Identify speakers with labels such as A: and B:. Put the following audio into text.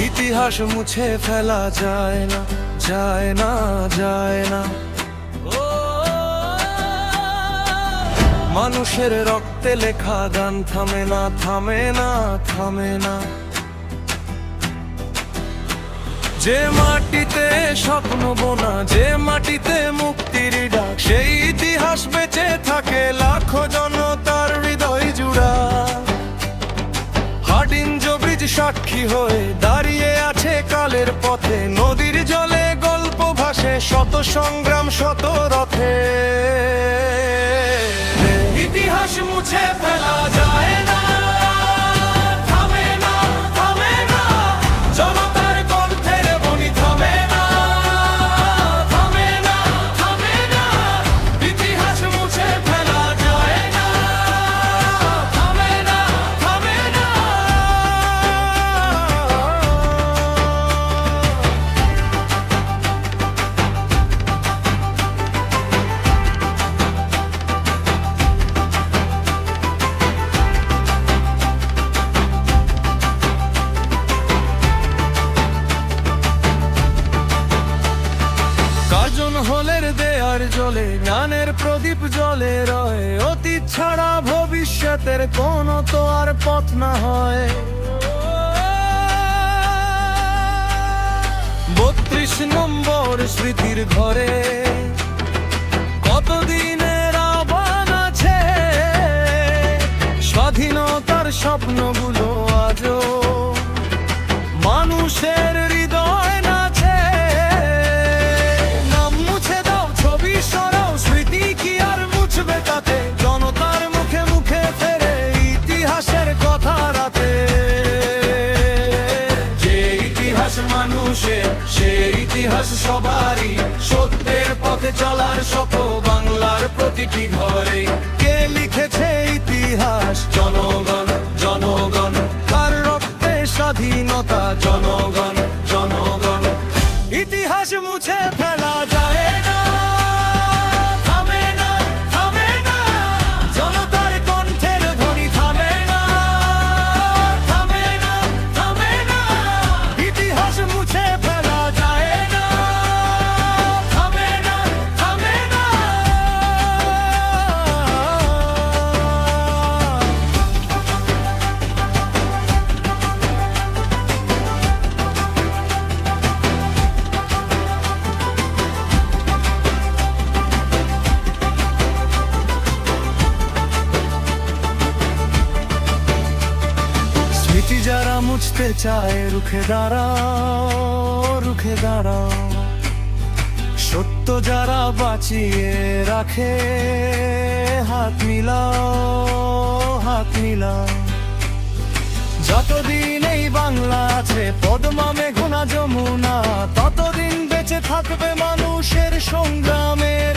A: ইতিহাস মুছে ফেলা যায় না, যায় না, যায় না। মানুষের রক্তে লেখা গান থামে না, থামে না, থামে না। যে মাটিতে স্বপ্ন বোনা, যে মাটিতে মুক্তির ডাক, সেই ইতিহাস বেঁচে থাকে লাখো জনতার হৃদয় জুড়া। হাডিঞ্জ ব্রিজ সাক্ষী হয়ে দাঁড়িয়ে আছে কালের পথে, নদীর জলে গল্প ভাসে শত সংগ্রাম শত রথে। ইতিহাস মুছে ফেলা যায় না, থামে না, থামে না। জনতার কণ্ঠের ধ্বনি থামে না, থামে না, থামে না। ইতিহাস মুছে ফেলা যায় না, থামে না, থামে না। কার্জন হলের দেয়ার জলে জ্ঞানের প্রদীপ জ্বলে রয়, অতীত ছাড়া ভবিষ্যতের কোনো তো আর পথ না হয়। ৩২ নম্বর স্মৃতির ঘরে কতদিনের আহ্বান আছে, স্বাধীনতার স্বপ্নগুলো আজও মানুষের হৃদয় নাচে। নাম মুছে দাও, ছবি সরাও, স্মৃতি কি আর মুছবে তাতে? জনতার মুখে মুখে ফেরে ইতিহাসের কথা রাতে। যে ইতিহাস মানুষের, সে ইতিহাস সবারই। সত্যের পথে চলার শত বাংলার প্রতিটি ঘরে। কে লিখেছে ইতিহাস? জনগণ, জনগণ। কার রক্তে স্বাধীনতা? জনগণ, জনগণ। ইতিহাস মুছে ফেলা যায় না, থামে না, থামে না। জনতার কণ্ঠের ধ্বনি থামে না, থামে না, থামে না। ইতিহাস মুছে ফেলা যায় না, থামে না, থামে না। স্মৃতি যারা মুছতে চায় রুখে দাঁড়াও, রুখে দাঁড়াও। সত্য যারা বাঁচিয়ে রাখে হাত মিলাও, হাত মিলাও। যতদিন এই বাংলা আছে পদ্মা মেঘনা যমুনা, ততদিন বেঁচে থাকবে মানুষের সংগ্রামের